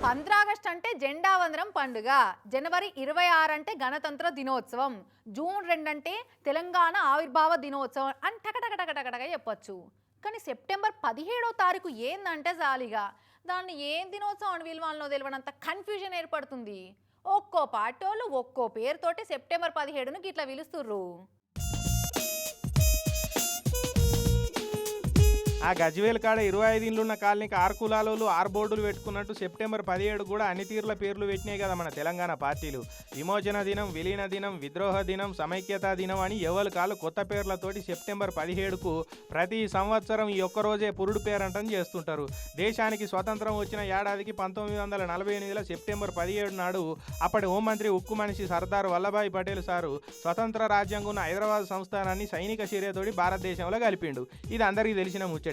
15 అంటే జెండా వందనం పండుగ, జనవరి 26 అంటే గణతంత్ర దినోత్సవం, జూన్ 2 అంటే తెలంగాణ ఆవిర్భావ దినోత్సవం అని టకటకటకటకటగా చెప్పొచ్చు. కానీ సెప్టెంబర్ 17వ తారీఖు ఏందంటే జాలిగా దాన్ని ఏం దినోత్సవం అని విలువలో తెలియనంత కన్ఫ్యూజన్ ఏర్పడుతుంది. ఒక్కో పార్టీ వాళ్ళు ఒక్కో పేరుతోటి సెప్టెంబర్ 17ను గిట్లా పిలుస్తుర్రు. ఆ గజ్వేల్ కాడ 25 ఇండ్లున్న కాలనీకి 6 కులాలు 6 బోర్డులు పెట్టుకున్నట్టు సెప్టెంబర్ 17 కూడా అన్ని తీర్ల పేర్లు పెట్టినాయి కదా మన తెలంగాణ పార్టీలు. విమోచన దినం, విలీన దినం, విద్రోహ దినం, సమైక్యతా దినం అని ఎవరి కాలు కొత్త పేర్లతోటి సెప్టెంబర్ 17కు ప్రతి సంవత్సరం ఈ ఒక్కరోజే పురుడు పేరంటం చేస్తుంటారు. దేశానికి స్వతంత్రం వచ్చిన ఏడాదికి 1948లో సెప్టెంబర్ 17 నాడు అప్పటి హోంమంత్రి ఉక్కు మనిషి సర్దార్ వల్లభాయ్ పటేల్ సారు స్వతంత్ర రాజ్యాంగం ఉన్న హైదరాబాద్ సంస్థానాన్ని సైనిక చర్యతోటి భారతదేశంలో కలిపిండు. ఇది అందరికీ తెలిసిన ముచ్చటే.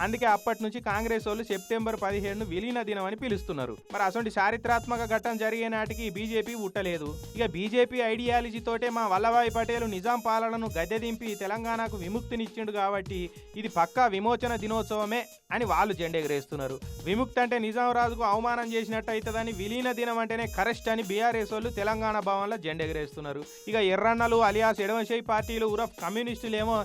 అందుకే అప్పటి నుంచి కాంగ్రెస్ వాళ్ళు సెప్టెంబర్ 17ను విలీన దినం అని పిలుస్తున్నారు. మరి అసలు చారిత్రాత్మక ఘట్టం జరిగే నాటికి బీజేపీ ఉట్టలేదు. ఇక బీజేపీ ఐడియాలజీ తోటే మా వల్లభాయ్ పటేల్ నిజాం పాలనను గద్దె దింపి తెలంగాణకు విముక్తినిచ్చిండు కాబట్టి ఇది పక్కా విమోచన దినోత్సవమే అని వాళ్ళు జెండెగరేస్తున్నారు. విముక్తి అంటే నిజాం రాజుకు అవమానం చేసినట్టు అవుతుందని, విలీన దినం అంటేనే కరెస్ట్ అని బీఆర్ఎస్ వాళ్ళు తెలంగాణ భవన్లో జెండెగరేస్తున్నారు. ఇక ఎర్రన్నలు అలియాస్ ఎడమశై పార్టీలు ఉరఫ్ కమ్యూనిస్టులేమో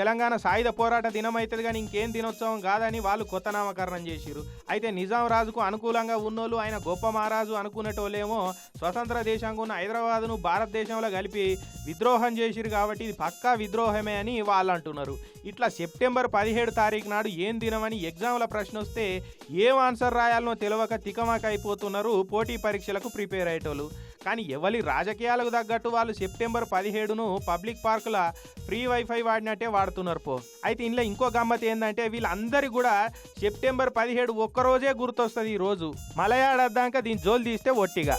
తెలంగాణ సాయుధ పోరాట దినం అవుతుంది కానీ ఇంకేం దినోత్సవం కాదని వాళ్ళు కొత్త నామకరణం చేసిరు. అయితే నిజాం రాజుకు అనుకూలంగా ఉన్నోళ్ళు, ఆయన గొప్ప మహారాజు అనుకునేటోళ్ళేమో స్వతంత్ర దేశంగా ఉన్న హైదరాబాద్ను భారతదేశంలో కలిపి విద్రోహం చేసిరు కాబట్టి ఇది పక్కా విద్రోహమే అని వాళ్ళు అంటున్నారు. ఇట్లా సెప్టెంబర్ 17 తారీఖు నాడు ఏం దినమని ఎగ్జామ్ల ప్రశ్న వస్తే ఏం ఆన్సర్ రాయాలనో తెలియక తికమాక అయిపోతున్నారు పోటీ పరీక్షలకు ప్రిపేర్ అయ్యేటోళ్ళు. కానీ ఎవరి రాజకీయాలకు తగ్గట్టు వాళ్ళు సెప్టెంబర్ 17ను పబ్లిక్ పార్కుల ఫ్రీ వైఫై వాడినట్టే వాడుతున్నారు పో. అయితే ఇంట్లో ఇంకో గమ్మత్ ఏంటంటే వీళ్ళందరికీ కూడా సెప్టెంబర్ 17 ఒక్కరోజే గుర్తొస్తుంది. ఈ రోజు మలయాళ దాకా దీని జోలు తీస్తే ఒట్టిగా.